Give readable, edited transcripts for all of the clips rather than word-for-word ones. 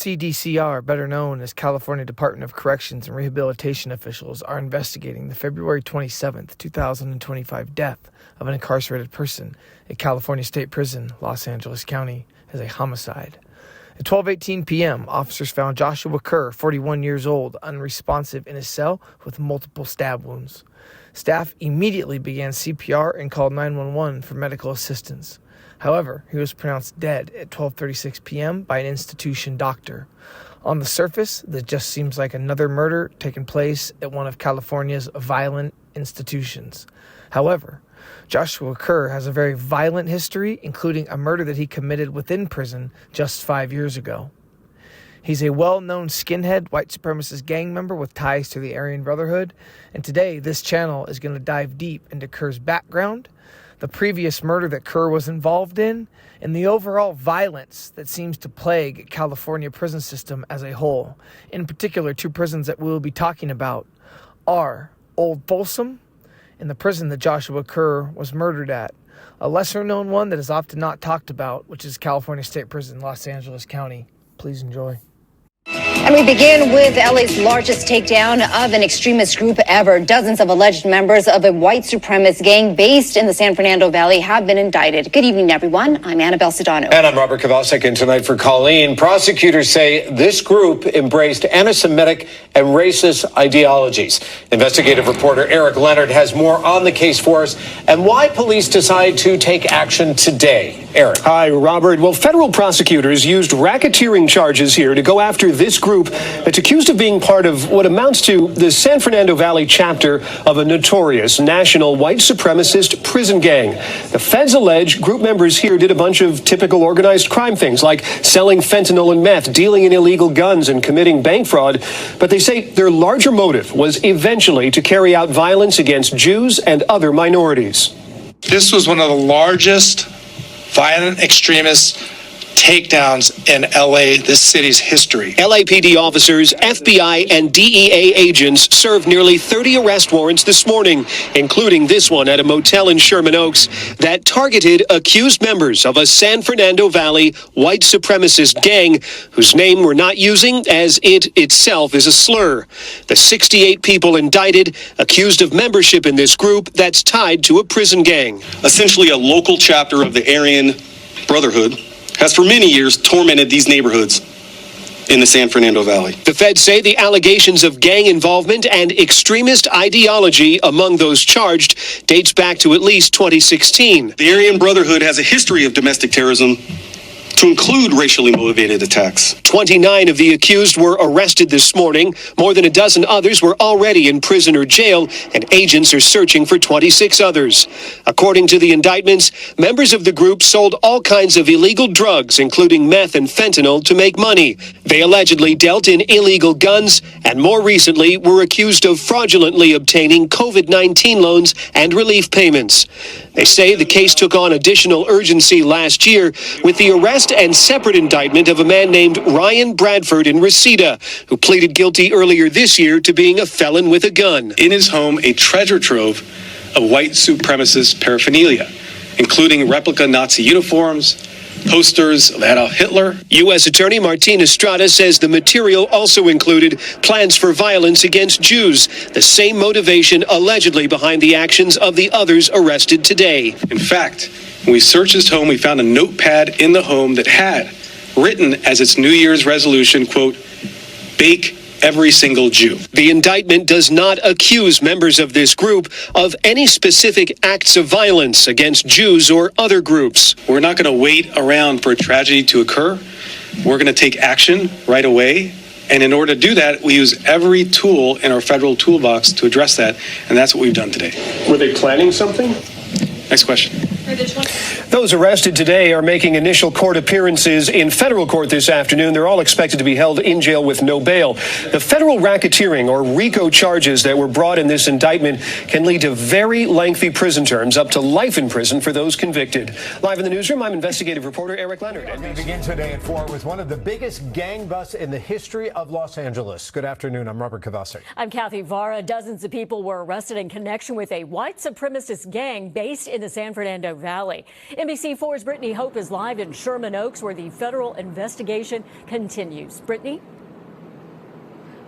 CDCR, better known as California Department of Corrections and Rehabilitation officials, are investigating the February 27th, 2025 death of an incarcerated person at California State Prison, Los Angeles County, as a homicide. At 12:18 p.m., officers found Joshua Kerr, 41 years old, unresponsive in his cell with multiple stab wounds. Staff immediately began CPR and called 911 for medical assistance. However, he was pronounced dead at 12:36 p.m. by an institution doctor. On the surface, that just seems like another murder taking place at one of California's violent institutions. However, Joshua Kerr has a very violent history, including a murder that he committed within prison just 5 years ago. He's a well-known skinhead white supremacist gang member with ties to the Aryan Brotherhood, and today this channel is going to dive deep into Kerr's background, the previous murder that Kerr was involved in, and the overall violence that seems to plague California prison system as a whole. In particular, two prisons that we will be talking about are Old Folsom and the prison that Joshua Kerr was murdered at. A lesser-known one that is often not talked about, which is California State Prison, Los Angeles County. Please enjoy. And we begin with LA's largest takedown of an extremist group ever. Dozens of alleged members of a white supremacist gang based in the San Fernando Valley have been indicted. Good evening, everyone. I'm Annabelle Sedano. And I'm Robert Kovacek, and tonight for Colleen. Prosecutors say this group embraced anti-Semitic and racist ideologies. Investigative reporter Eric Leonard has more on the case for us and why police decide to take action today. Eric. Hi, Robert. Well, federal prosecutors used racketeering charges here to go after this group that's accused of being part of what amounts to the San Fernando Valley chapter of a notorious national white supremacist prison gang. The feds allege group members here did a bunch of typical organized crime things like selling fentanyl and meth, dealing in illegal guns, and committing bank fraud. But they say their larger motive was eventually to carry out violence against Jews and other minorities. This was one of the largest violent extremist takedowns in LA, this city's history. LAPD officers, FBI, and DEA agents served nearly 30 arrest warrants this morning, including this one at a motel in Sherman Oaks that targeted accused members of a San Fernando Valley white supremacist gang whose name we're not using as it itself is a slur. The 68 people indicted accused of membership in this group that's tied to a prison gang. Essentially a local chapter of the Aryan Brotherhood has for many years tormented these neighborhoods in the San Fernando Valley. The feds say the allegations of gang involvement and extremist ideology among those charged dates back to at least 2016. The Aryan Brotherhood has a history of domestic terrorism, to include racially motivated attacks. 29 of the accused were arrested this morning. More than a dozen others were already in prison or jail, and agents are searching for 26 others. According to the indictments, members of the group sold all kinds of illegal drugs, including meth and fentanyl, to make money. They allegedly dealt in illegal guns, and more recently were accused of fraudulently obtaining COVID-19 loans and relief payments. They say the case took on additional urgency last year with the arrest and separate indictment of a man named Ryan Bradford in Reseda, who pleaded guilty earlier this year to being a felon with a gun. In his home, a treasure trove of white supremacist paraphernalia, including replica Nazi uniforms, posters of Adolf Hitler. U.S. Attorney Martin Estrada says the material also included plans for violence against Jews, the same motivation allegedly behind the actions of the others arrested today. In fact, when we searched his home, we found a notepad in the home that had written as its New Year's resolution, quote, "Bake every single Jew." The indictment does not accuse members of this group of any specific acts of violence against Jews or other groups. We're not going to wait around for a tragedy to occur. We're going to take action right away. And in order to do that, we use every tool in our federal toolbox to address that. And that's what we've done today. Were they planning something? Next question. Those arrested today are making initial court appearances in federal court this afternoon. They're all expected to be held in jail with no bail. The federal racketeering or RICO charges that were brought in this indictment can lead to very lengthy prison terms, up to life in prison for those convicted. Live in the newsroom, I'm investigative reporter Eric Leonard. We're going to begin today at 4 with one of the biggest gang busts in the history of Los Angeles. Good afternoon. I'm Robert Kovacek. I'm Kathy Vara. Dozens of people were arrested in connection with a white supremacist gang based in the San Fernando Fernando Valley. NBC4's Brittany Hope is live in Sherman Oaks, where the federal investigation continues. Brittany?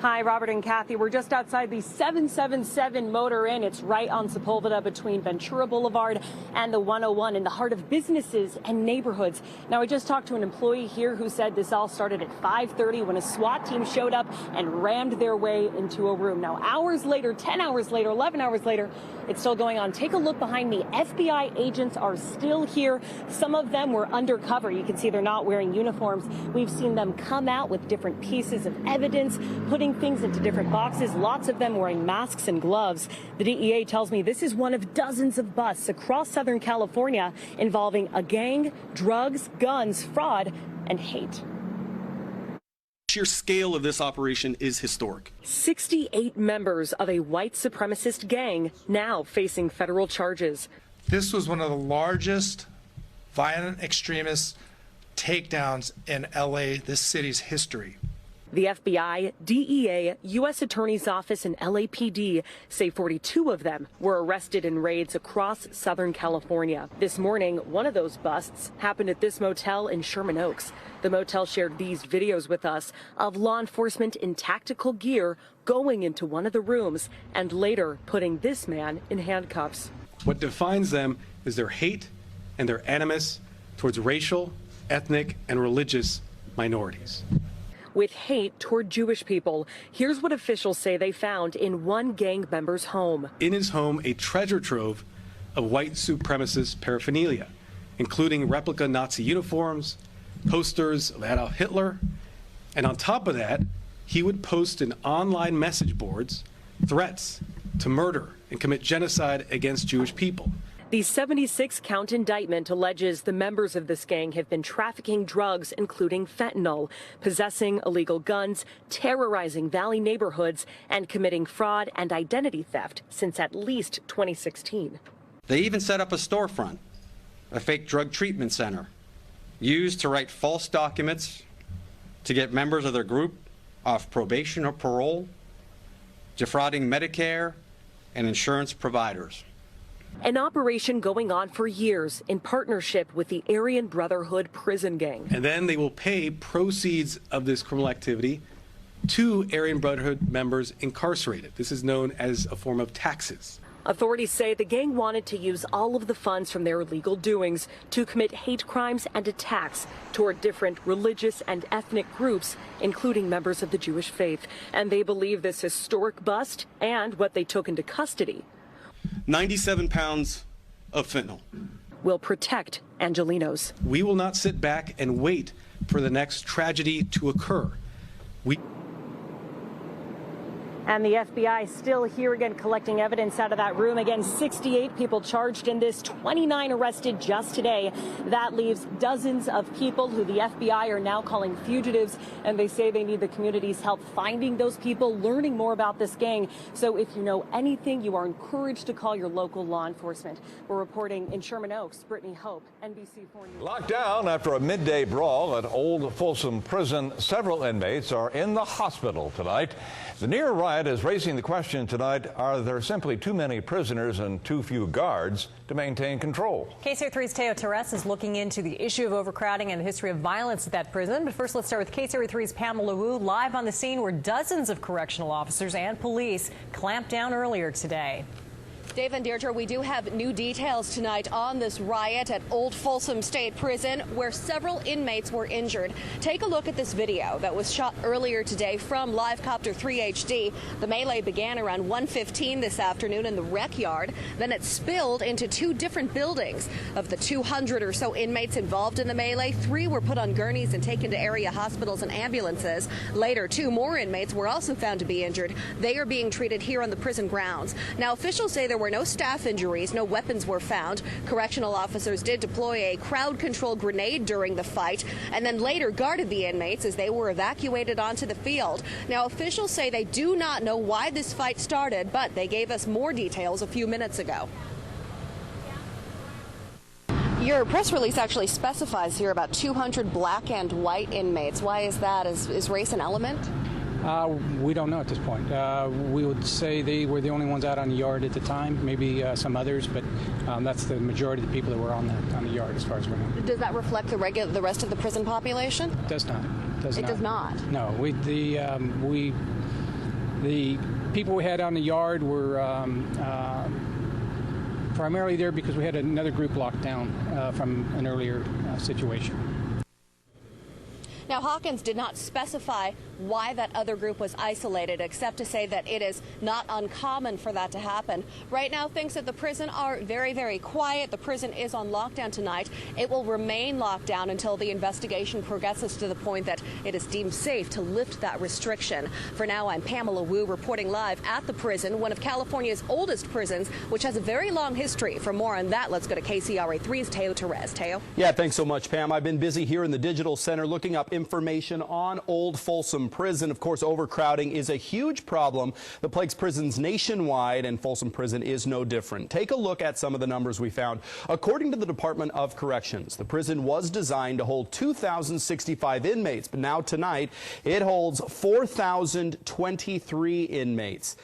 Hi, Robert and Kathy. We're just outside the 777 Motor Inn. It's right on Sepulveda between Ventura Boulevard and the 101 in the heart of businesses and neighborhoods. Now, I just talked to an employee here who said this all started at 5:30 when a SWAT team showed up and rammed their way into a room. Now, hours later, 10 hours later, 11 hours later, it's still going on. Take a look behind me. FBI agents are still here. Some of them were undercover. You can see they're not wearing uniforms. We've seen them come out with different pieces of evidence, putting things into different boxes, lots of them wearing masks and gloves. The DEA tells me this is one of dozens of busts across Southern California involving a gang, drugs, guns, fraud, and hate. The sheer scale of this operation is historic. 68 members of a white supremacist gang now facing federal charges. This was one of the largest violent extremist takedowns in LA, this city's history. The FBI, DEA, U.S. Attorney's Office, and LAPD say 42 of them were arrested in raids across Southern California. This morning, one of those busts happened at this motel in Sherman Oaks. The motel shared these videos with us of law enforcement in tactical gear going into one of the rooms and later putting this man in handcuffs. What defines them is their hate and their animus towards racial, ethnic, and religious minorities. With hate toward Jewish people, here's what officials say they found in one gang member's home. In his home, a treasure trove of white supremacist paraphernalia, including replica Nazi uniforms, posters of Adolf Hitler, and on top of that, he would post in online message boards threats to murder and commit genocide against Jewish people. The 76-count indictment alleges the members of this gang have been trafficking drugs, including fentanyl, possessing illegal guns, terrorizing Valley neighborhoods, and committing fraud and identity theft since at least 2016. They even set up a storefront, a fake drug treatment center, used to write false documents to get members of their group off probation or parole, defrauding Medicare and insurance providers. An operation going on for years in partnership with the Aryan Brotherhood prison gang. And then they will pay proceeds of this criminal activity to Aryan Brotherhood members incarcerated. This is known as a form of taxes. Authorities say the gang wanted to use all of the funds from their illegal doings to commit hate crimes and attacks toward different religious and ethnic groups, including members of the Jewish faith. And they believe this historic bust and what they took into custody 97 pounds of fentanyl will protect Angelenos. We will not sit back and wait for the next tragedy to occur. And the FBI still here again collecting evidence out of that room. Again, 68 people charged in this, 29 arrested just today. That leaves dozens of people who the FBI are now calling fugitives. And they say they need the community's help finding those people, learning more about this gang. So if you know anything, you are encouraged to call your local law enforcement. We're reporting in Sherman Oaks, Brittany Hope, NBC4 News. Locked down after a midday brawl at Old Folsom Prison. Several inmates are in the hospital tonight. The near riot is raising the question tonight, are there simply too many prisoners and too few guards to maintain control? KCRA3's Teo Terres is looking into the issue of overcrowding and the history of violence at that prison. But first, let's start with KCRA3's Pamela Wu, live on the scene where dozens of correctional officers and police clamped down earlier today. Dave and Deirdre, we do have new details tonight on this riot at Old Folsom State Prison, where several inmates were injured. Take a look at this video that was shot earlier today from Livecopter 3 HD. The melee began around 1:15 this afternoon in the rec yard. Then it spilled into two different buildings. Of the 200 or so inmates involved in the melee, 3 were put on gurneys and taken to area hospitals and ambulances. Later, 2 more inmates were also found to be injured. They are being treated here on the prison grounds. Now, officials say there were no staff injuries, no weapons were found. Correctional officers did deploy a crowd control grenade during the fight and then later guarded the inmates as they were evacuated onto the field. Now, officials say they do not know why this fight started, but they gave us more details a few minutes ago. Your press release actually specifies here about 200 black and white inmates. Why is that? Is race an element? We don't know at this point. We would say they were the only ones out on the yard at the time, maybe some others, but that's the majority of the people that were on the yard as far as we know. Does that reflect the rest of the prison population? It does not. It does not? No. The people we had on the yard were primarily there because we had another group locked down from an earlier situation. Now, Hawkins did not specify why that other group was isolated, except to say that it is not uncommon for that to happen. Right now, things at the prison are very, very quiet. The prison is on lockdown tonight. It will remain locked down until the investigation progresses to the point that it is deemed safe to lift that restriction. For now, I'm Pamela Wu reporting live at the prison, one of California's oldest prisons, which has a very long history. For more on that, let's go to KCRA3's Teo Terez. Teo? Yeah, thanks so much, Pam. I've been busy here in the digital center looking up information on Old Folsom Prison. Of course, overcrowding is a huge problem that plagues prisons nationwide, and Folsom Prison is no different. Take a look at some of the numbers we found. According to the Department of Corrections, the prison was designed to hold 2,065 inmates, but now tonight it holds 4,023 inmates.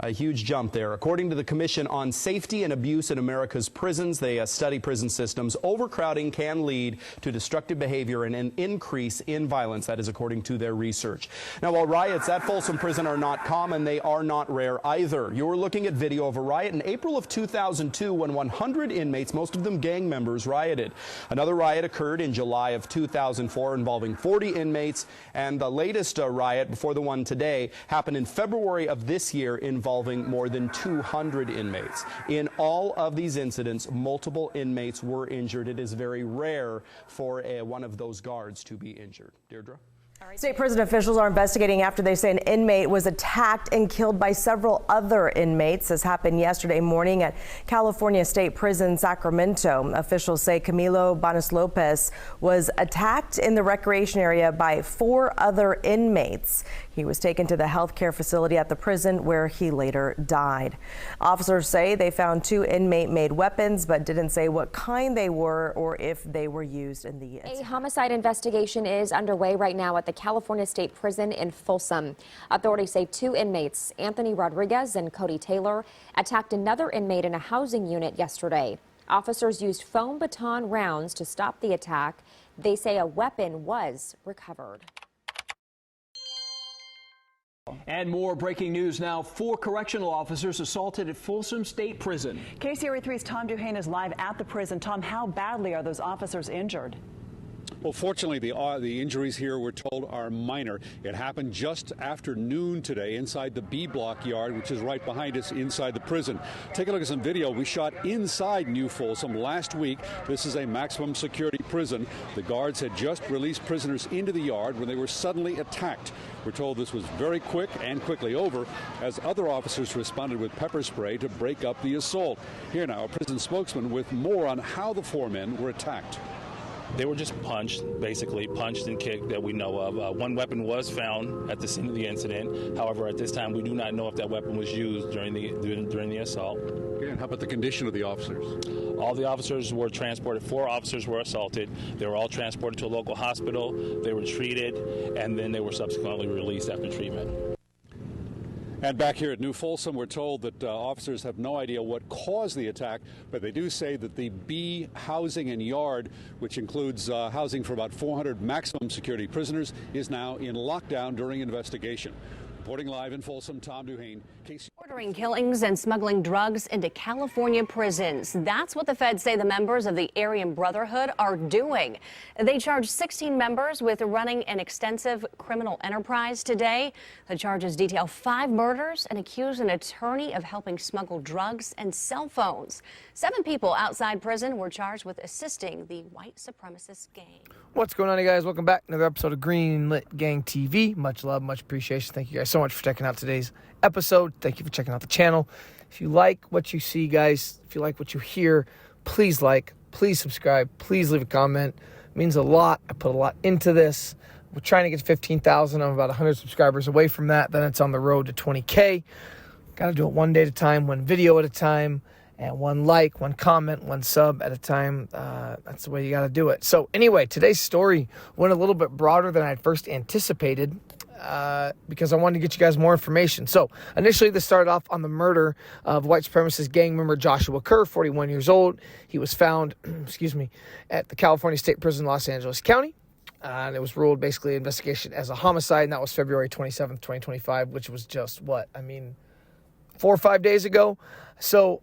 A huge jump there. According to the Commission on Safety and Abuse in America's Prisons, they study prison systems. Overcrowding can lead to destructive behavior and an increase in violence. That is according to their research. Now, while riots at Folsom Prison are not common, they are not rare either. You're looking at video of a riot in April of 2002 when 100 inmates, most of them gang members, rioted. Another riot occurred in July of 2004 involving 40 inmates, and the latest riot, before the one today, happened in February of this year involving more than 200 inmates. In all of these incidents, multiple inmates were injured. It is very rare for one of those guards to be injured. Deirdre? State prison officials are investigating after they say an inmate was attacked and killed by several other inmates. This happened yesterday morning at California State Prison, Sacramento. Officials say Camilo Banas Lopez was attacked in the recreation area by 4 other inmates. He was taken to the health care facility at the prison where he later died. Officers say they found 2 inmate-made weapons, but didn't say what kind they were or if they were used in the attack. A homicide investigation is underway right now at the California State Prison in Folsom. Authorities say 2 inmates, Anthony Rodriguez and Cody Taylor, attacked another inmate in a housing unit yesterday. Officers used foam baton rounds to stop the attack. They say a weapon was recovered. And more breaking news now. 4 correctional officers assaulted at Folsom State Prison. KCRA3's Tom Duhane is live at the prison. Tom, how badly are those officers injured? Well, fortunately, the injuries here, we're told, are minor. It happened just after noon today inside the B block yard, which is right behind us inside the prison. Take a look at some video we shot inside New Folsom last week. This is a maximum security prison. The guards had just released prisoners into the yard when they were suddenly attacked. We're told this was very quick and quickly over as other officers responded with pepper spray to break up the assault. Here now, a prison spokesman with more on how the 4 men were attacked. They were just punched, basically punched and kicked that we know of. One weapon was found at the scene of the incident. However, at this time, we do not know if that weapon was used during the assault. And how about the condition of the officers? All the officers were transported. 4 officers were assaulted. They were all transported to a local hospital. They were treated, and then they were subsequently released after treatment. And back here at New Folsom, we're told that officers have no idea what caused the attack, but they do say that the B housing and yard, which includes housing for about 400 maximum security prisoners, is now in lockdown during investigation. Reporting live in Folsom, Tom Duhane, KC. Ordering killings and smuggling drugs into California prisons. That's what the feds say the members of the Aryan Brotherhood are doing. They charged 16 members with running an extensive criminal enterprise today. The charges detail 5 murders and accuse an attorney of helping smuggle drugs and cell phones. 7 people outside prison were charged with assisting the white supremacist gang. What's going on, you guys? Welcome back. Another episode of Greenlit Gang TV. Much love, much appreciation. Thank you guys so much for checking out today's episode. Thank you for checking out the channel. If you like what you see, guys, if you like what you hear, please like, please subscribe, please leave a comment. It means a lot. I put a lot into this. We're trying to get to 15,000. I'm about 100 subscribers away from that. Then it's on the road to 20K. Got to do it one day at a time, one video at a time, and one like, one comment, one sub at a time. That's the way you got to do it. So anyway, today's story went a little bit broader than I had first anticipated. because I wanted to get you guys more information. So initially, this started off on the murder of white supremacist gang member Joshua Kerr, 41 years old. He was found, at the California State Prison, Los Angeles County. And it was ruled basically investigation as a homicide, and that was February 27th, 2025, which was just 4 or 5 days ago. So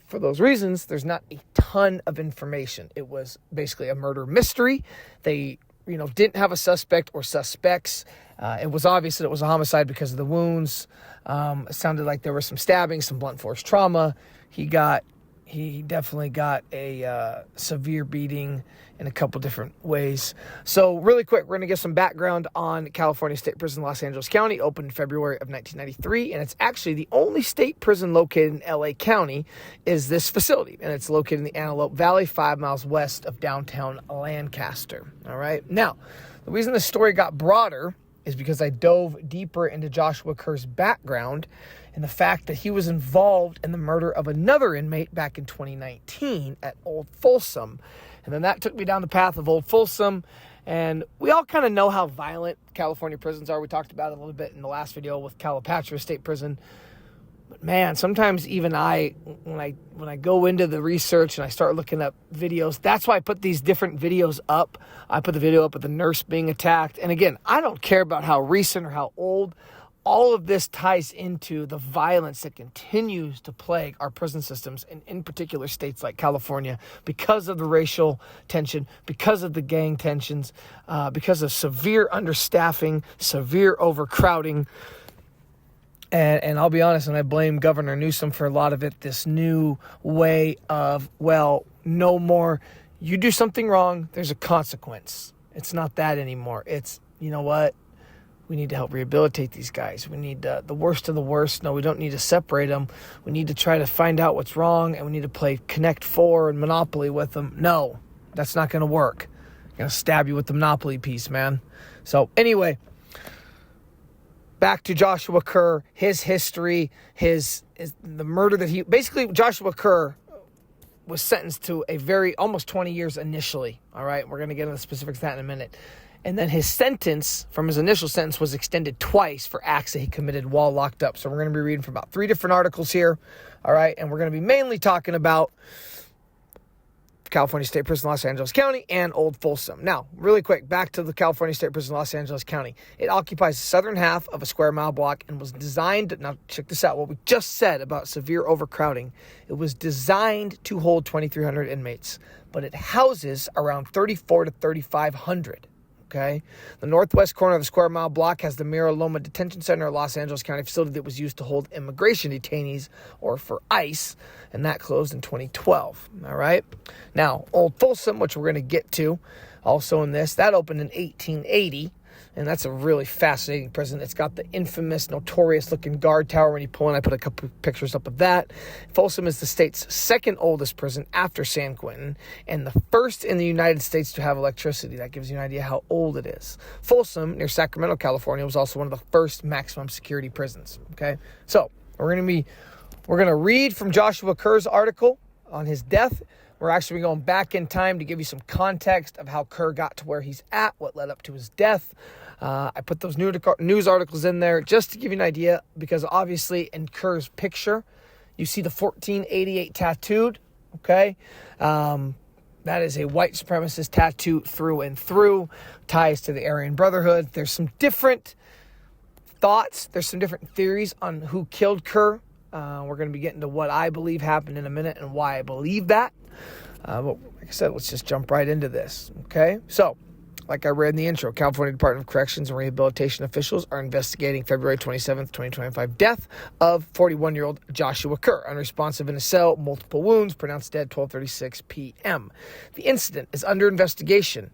for those reasons, there's not a ton of information. It was basically a murder mystery. They, didn't have a suspect or suspects. It was obvious that it was a homicide because of the wounds. It sounded like there was some stabbing, some blunt force trauma. He definitely got a severe beating in a couple different ways. So really quick, we're going to get some background on California State Prison, Los Angeles County, opened in February of 1993. And it's actually the only state prison located in LA County is this facility. And it's located in the Antelope Valley, 5 miles west of downtown Lancaster. All right. Now, the reason this story got broader is because I dove deeper into Joshua Kerr's background and the fact that he was involved in the murder of another inmate back in 2019 at Old Folsom. And then that took me down the path of Old Folsom. And we all kind of know how violent California prisons are. We talked about it a little bit in the last video with Calipatria State Prison. But man, sometimes even when I go into the research and I start looking up videos, that's why I put these different videos up. I put the video up of the nurse being attacked. And again, I don't care about how recent or how old. All of this ties into the violence that continues to plague our prison systems, and in particular states like California, because of the racial tension, because of the gang tensions, because of severe understaffing, severe overcrowding. And I'll be honest, and I blame Governor Newsom for a lot of it, this new way of, no more. You do something wrong, there's a consequence. It's not that anymore. It's, you know what? We need to help rehabilitate these guys. We need the worst of the worst. No, we don't need to separate them. We need to try to find out what's wrong, and we need to play Connect 4 and Monopoly with them. No, that's not going to work. I'm going to stab you with the Monopoly piece, man. So anyway, back to Joshua Kerr, his history, the murder that basically Joshua Kerr was sentenced to almost 20 years initially. All right, we're going to get into the specifics of that in a minute. And then his sentence from his initial sentence was extended twice for acts that he committed while locked up. So we're going to be reading from about 3 different articles here. All right. And we're going to be mainly talking about California State Prison, Los Angeles County, and Old Folsom. Now, really quick, back to the California State Prison, Los Angeles County. It occupies the southern half of a square mile block and was designed, now check this out, what we just said about severe overcrowding. It was designed to hold 2,300 inmates, but it houses around 3,400 to 3,500. Okay. The northwest corner of the square mile block has the Mira Loma Detention Center, a Los Angeles County facility that was used to hold immigration detainees, or for ICE, and that closed in 2012. All right. Now, Old Folsom, which we're going to get to also in this, that opened in 1880. And that's a really fascinating prison. It's got the infamous, notorious-looking guard tower when you pull in. I put a couple pictures up of that. Folsom is the state's second oldest prison after San Quentin and the first in the United States to have electricity. That gives you an idea how old it is. Folsom, near Sacramento, California, was also one of the first maximum security prisons. Okay, so we're going to read from Joshua Kerr's article on his death. We're actually going back in time to give you some context of how Kerr got to where he's at, what led up to his death. I put those news articles in there just to give you an idea, because obviously in Kerr's picture, you see the 1488 tattooed, okay? That is a white supremacist tattoo through and through, ties to the Aryan Brotherhood. There's some different thoughts. There's some different theories on who killed Kerr. We're going to be getting to what I believe happened in a minute and why I believe that. But like I said, let's just jump right into this, okay? So, like I read in the intro, California Department of Corrections and Rehabilitation officials are investigating February 27th, 2025 death of 41-year-old Joshua Kerr, unresponsive in a cell, multiple wounds, pronounced dead 12:36 p.m. The incident is under investigation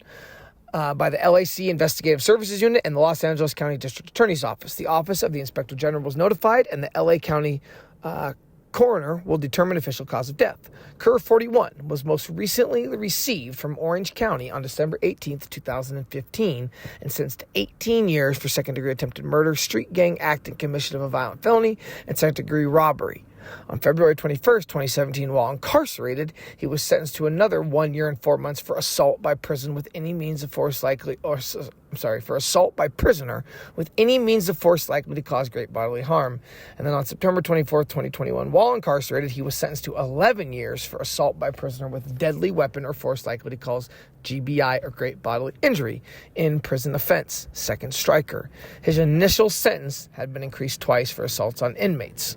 by the LAC Investigative Services Unit and the Los Angeles County District Attorney's Office. The Office of the Inspector General was notified, and the LA County coroner will determine official cause of death. Kerr, 41, was most recently received from Orange County on December 18th, 2015, and sentenced to 18 years for second-degree attempted murder, street gang act, and commission of a violent felony, and second-degree robbery. On February 21st, 2017, while incarcerated, he was sentenced to another 1 year and 4 months for assault by prisoner with any means of force likely to cause great bodily harm. And then on September 24th, 2021, while incarcerated, he was sentenced to 11 years for assault by prisoner with deadly weapon or force likely to cause GBI or great bodily injury in prison offense, second striker. His initial sentence had been increased twice for assaults on inmates.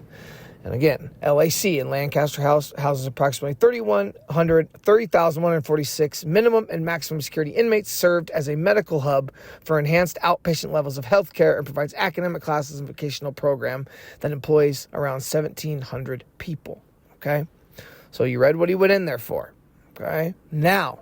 And again, LAC in Lancaster houses approximately 30,146 minimum and maximum security inmates, served as a medical hub for enhanced outpatient levels of health care, and provides academic classes and vocational program that employs around 1,700 people. Okay? So you read what he went in there for. Okay? Now,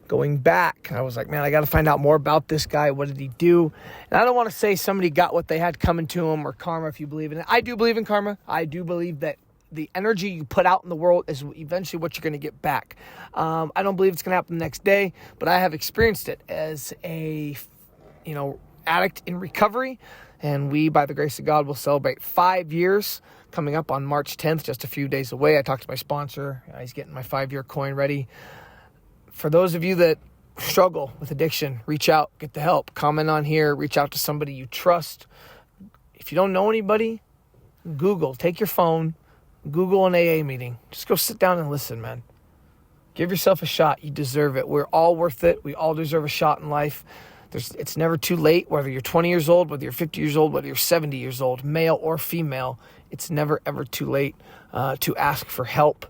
going back, I was like, man, I got to find out more about this guy. What did he do? And I don't want to say somebody got what they had coming to him, or karma, if you believe in it. I do believe in karma. I do believe that the energy you put out in the world is eventually what you're going to get back. I don't believe it's going to happen the next day, but I have experienced it as a, addict in recovery. And we, by the grace of God, will celebrate 5 years coming up on March 10th, just a few days away. I talked to my sponsor. He's getting my 5-year coin ready. For those of you that struggle with addiction, reach out, get the help. Comment on here, reach out to somebody you trust. If you don't know anybody, Google. Take your phone, Google an AA meeting. Just go sit down and listen, man. Give yourself a shot. You deserve it. We're all worth it. We all deserve a shot in life. It's never too late, whether you're 20 years old, whether you're 50 years old, whether you're 70 years old, male or female. It's never, ever too late to ask for help.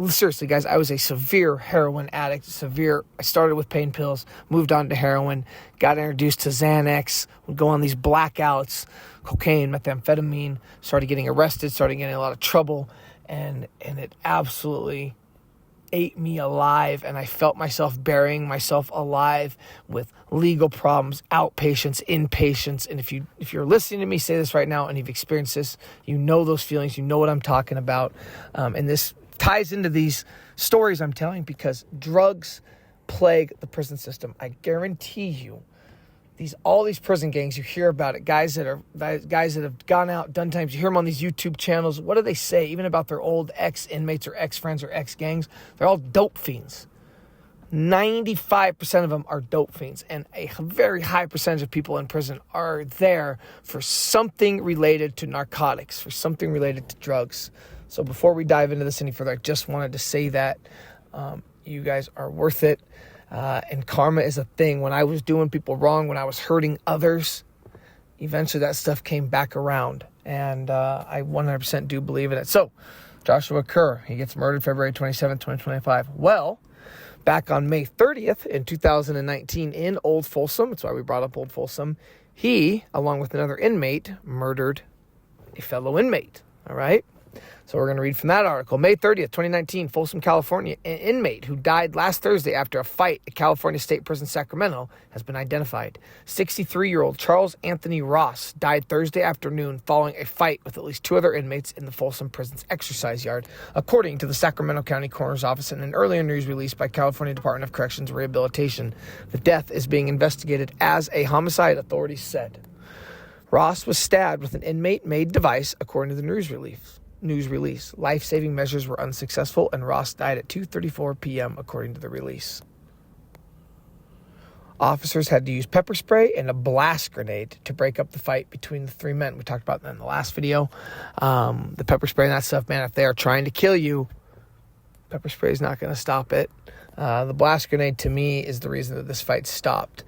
Seriously, guys, I was a severe heroin addict. I started with pain pills, moved on to heroin, got introduced to Xanax, would go on these blackouts, cocaine, methamphetamine, started getting arrested, started getting in a lot of trouble, and it absolutely ate me alive, and I felt myself burying myself alive with legal problems, outpatients, inpatients. And if you're listening to me say this right now and you've experienced this, you know those feelings, you know what I'm talking about. And this ties into these stories I'm telling, because drugs plague the prison system. I guarantee you, all these prison gangs, you hear about it, guys that have gone out, done times, you hear them on these YouTube channels. What do they say even about their old ex-inmates or ex-friends or ex-gangs? They're all dope fiends. 95% of them are dope fiends, and a very high percentage of people in prison are there for something related to narcotics, for something related to drugs. So before we dive into this any further, I just wanted to say that you guys are worth it. And karma is a thing. When I was doing people wrong, when I was hurting others, eventually that stuff came back around. And I 100% do believe in it. So, Joshua Kerr, he gets murdered February 27th, 2025. Well, back on May 30th in 2019 in Old Folsom, that's why we brought up Old Folsom, he, along with another inmate, murdered a fellow inmate. All right? So we're going to read from that article. May 30th, 2019, Folsom, California. An inmate who died last Thursday after a fight at California State Prison, Sacramento, has been identified. 63-year-old Charles Anthony Ross died Thursday afternoon following a fight with at least 2 other inmates in the Folsom Prison's exercise yard, according to the Sacramento County Coroner's Office in an earlier news release by California Department of Corrections and Rehabilitation. The death is being investigated as a homicide, authorities said. Ross was stabbed with an inmate-made device, according to the news release. Life-saving measures were unsuccessful, and Ross died at 2:34 p.m., according to the release. Officers had to use pepper spray and a blast grenade to break up the fight between the 3 men. We talked about that in the last video. The pepper spray and that stuff, man, if they are trying to kill you, pepper spray is not going to stop it. The blast grenade, to me, is the reason that this fight stopped.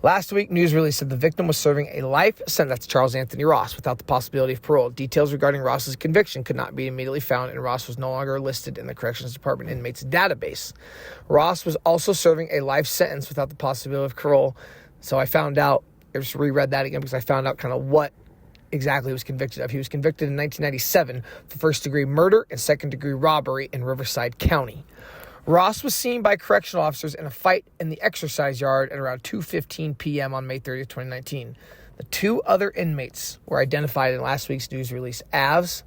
Last week, news release said the victim was serving a life sentence, Charles Anthony Ross, without the possibility of parole. Details regarding Ross's conviction could not be immediately found, and Ross was no longer listed in the Corrections Department inmates database. Ross was also serving a life sentence without the possibility of parole. So I found out, I just reread that again because I found out kind of what exactly he was convicted of. He was convicted in 1997 for first-degree murder and second-degree robbery in Riverside County. Ross was seen by correctional officers in a fight in the exercise yard at around 2:15 p.m. on May 30th, 2019. The 2 other inmates were identified in last week's news release as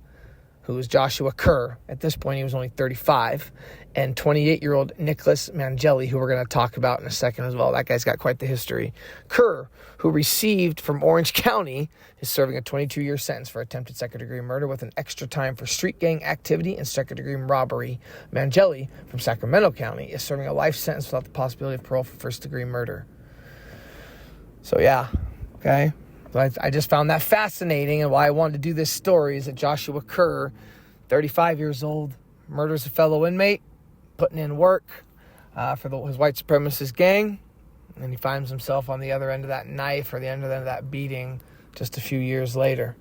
who was Joshua Kerr. At this point, he was only 35. And 28-year-old Nicholas Mangelli, who we're going to talk about in a second as well. That guy's got quite the history. Kerr, who received from Orange County, is serving a 22-year sentence for attempted second-degree murder with an extra time for street gang activity and second-degree robbery. Mangelli, from Sacramento County, is serving a life sentence without the possibility of parole for first-degree murder. So, yeah, okay. So I just found that fascinating, and why I wanted to do this story is that Joshua Kerr, 35 years old, murders a fellow inmate, putting in work for his white supremacist gang, and he finds himself on the other end of that knife or the end of that beating just a few years later.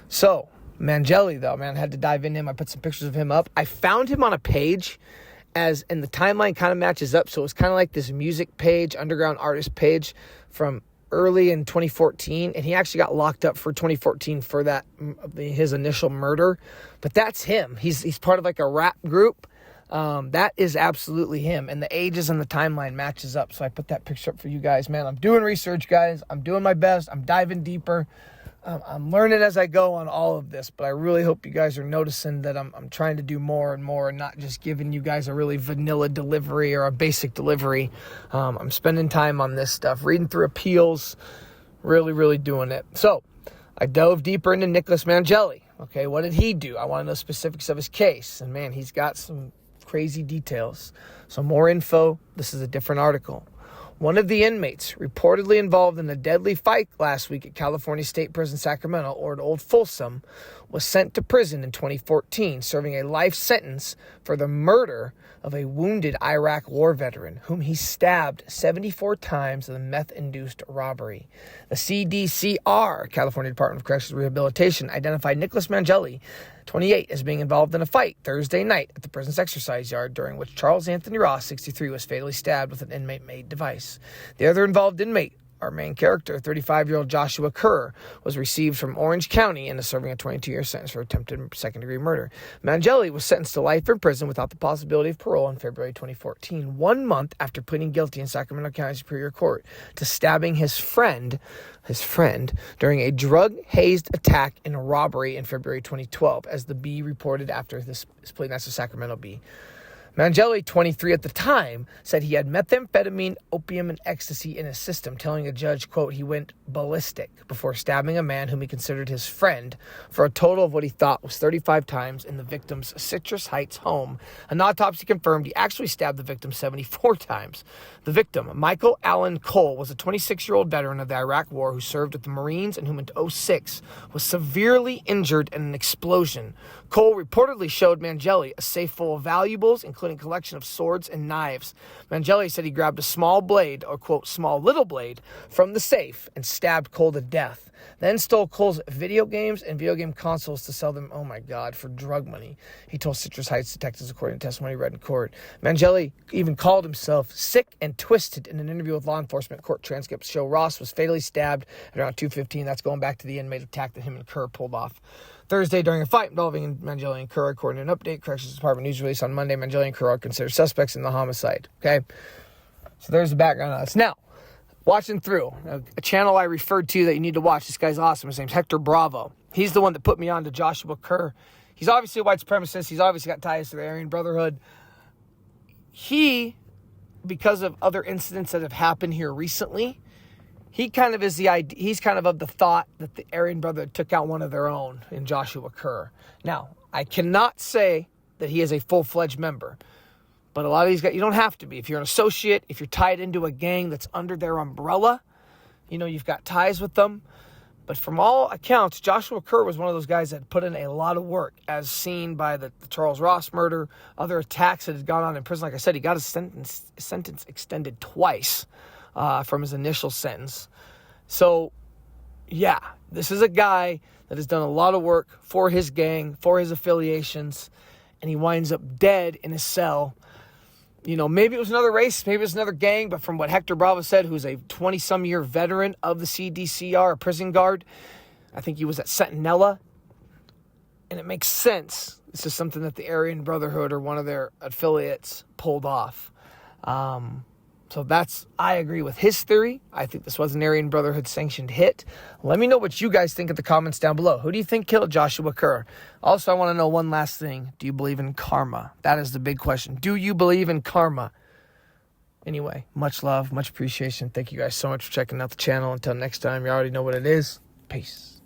So, Mangelli, though, man, I had to dive into him. I put some pictures of him up. I found him on a page, and the timeline kind of matches up, so it was kind of like this music page, underground artist page from early in 2014, and he actually got locked up for 2014 for his initial murder. But that's him. He's part of like a rap group. That is absolutely him, and the ages and the timeline matches up. So I put that picture up for you guys, man. I'm doing research, guys. I'm doing my best. I'm diving deeper. I'm learning as I go on all of this, but I really hope you guys are noticing that I'm trying to do more and more, and not just giving you guys a really vanilla delivery or a basic delivery. I'm spending time on this stuff, reading through appeals, really, really doing it. So I dove deeper into Nicholas Mangelli. Okay, what did he do? I want to know specifics of his case, and man, he's got some crazy details. So more info. This is a different article. One of the inmates reportedly involved in a deadly fight last week at California State Prison Sacramento, or at Old Folsom, was sent to prison in 2014, serving a life sentence for the murder of a wounded Iraq war veteran whom he stabbed 74 times in a meth-induced robbery. The CDCR, California Department of Corrections and Rehabilitation, identified Nicholas Mangelli, 28, as being involved in a fight Thursday night at the prison's exercise yard, during which Charles Anthony Ross, 63, was fatally stabbed with an inmate-made device. The other involved inmate, our main character, 35-year-old Joshua Kerr, was received from Orange County and is serving a 22-year sentence for attempted second-degree murder. Mangelli was sentenced to life in prison without the possibility of parole in February 2014, 1 month after pleading guilty in Sacramento County Superior Court to stabbing his friend during a drug-hazed attack and a robbery in February 2012, as the Bee reported after his plea. That's the Sacramento Bee. Mangelli, 23 at the time, said he had methamphetamine, opium, and ecstasy in his system, telling a judge, quote, he went ballistic before stabbing a man whom he considered his friend for a total of what he thought was 35 times in the victim's Citrus Heights home. An autopsy confirmed he actually stabbed the victim 74 times. The victim, Michael Allen Cole, was a 26-year-old veteran of the Iraq War who served with the Marines and whom in 2006 was severely injured in an explosion. Cole reportedly showed Mangelli a safe full of valuables, including a collection of swords and knives. Mangelli said he grabbed a small blade, or quote, small little blade, from the safe and stabbed Cole to death. Then stole Cole's video games and video game consoles to sell them, oh my God, for drug money. He told Citrus Heights detectives, according to testimony read in court. Mangelli even called himself sick and twisted in an interview with law enforcement. Court transcripts show Ross was fatally stabbed at around 2:15. That's going back to the inmate attack that him and Kerr pulled off Thursday during a fight involving Mangelli and Kerr, according to an update. Corrections Department news release on Monday. Mangelli and Kerr are considered suspects in the homicide. Okay, so there's the background on this. Now, watching through a channel I referred to that you need to watch. This guy's awesome. His name's Hector Bravo. He's the one that put me on to Joshua Kerr. He's obviously a white supremacist. He's obviously got ties to the Aryan Brotherhood. He, because of other incidents that have happened here recently, he kind of is he's kind of the thought that the Aryan Brotherhood took out one of their own in Joshua Kerr. Now, I cannot say that he is a full-fledged member, but a lot of these guys, you don't have to be. If you're an associate, if you're tied into a gang that's under their umbrella, you know, you've got ties with them. But from all accounts, Joshua Kerr was one of those guys that put in a lot of work, as seen by the Charles Ross murder, other attacks that had gone on in prison. Like I said, he got his sentence extended twice from his initial sentence. So, yeah, this is a guy that has done a lot of work for his gang, for his affiliations, and he winds up dead in his cell. You know, maybe it was another race, maybe it was another gang, but from what Hector Bravo said, who's a 20-some-year veteran of the CDCR, a prison guard, I think he was at Sentinella, and it makes sense. This is something that the Aryan Brotherhood or one of their affiliates pulled off. So I agree with his theory. I think this was an Aryan Brotherhood sanctioned hit. Let me know what you guys think in the comments down below. Who do you think killed Joshua Kerr? Also, I want to know one last thing. Do you believe in karma? That is the big question. Do you believe in karma? Anyway, much love, much appreciation. Thank you guys so much for checking out the channel. Until next time, you already know what it is. Peace.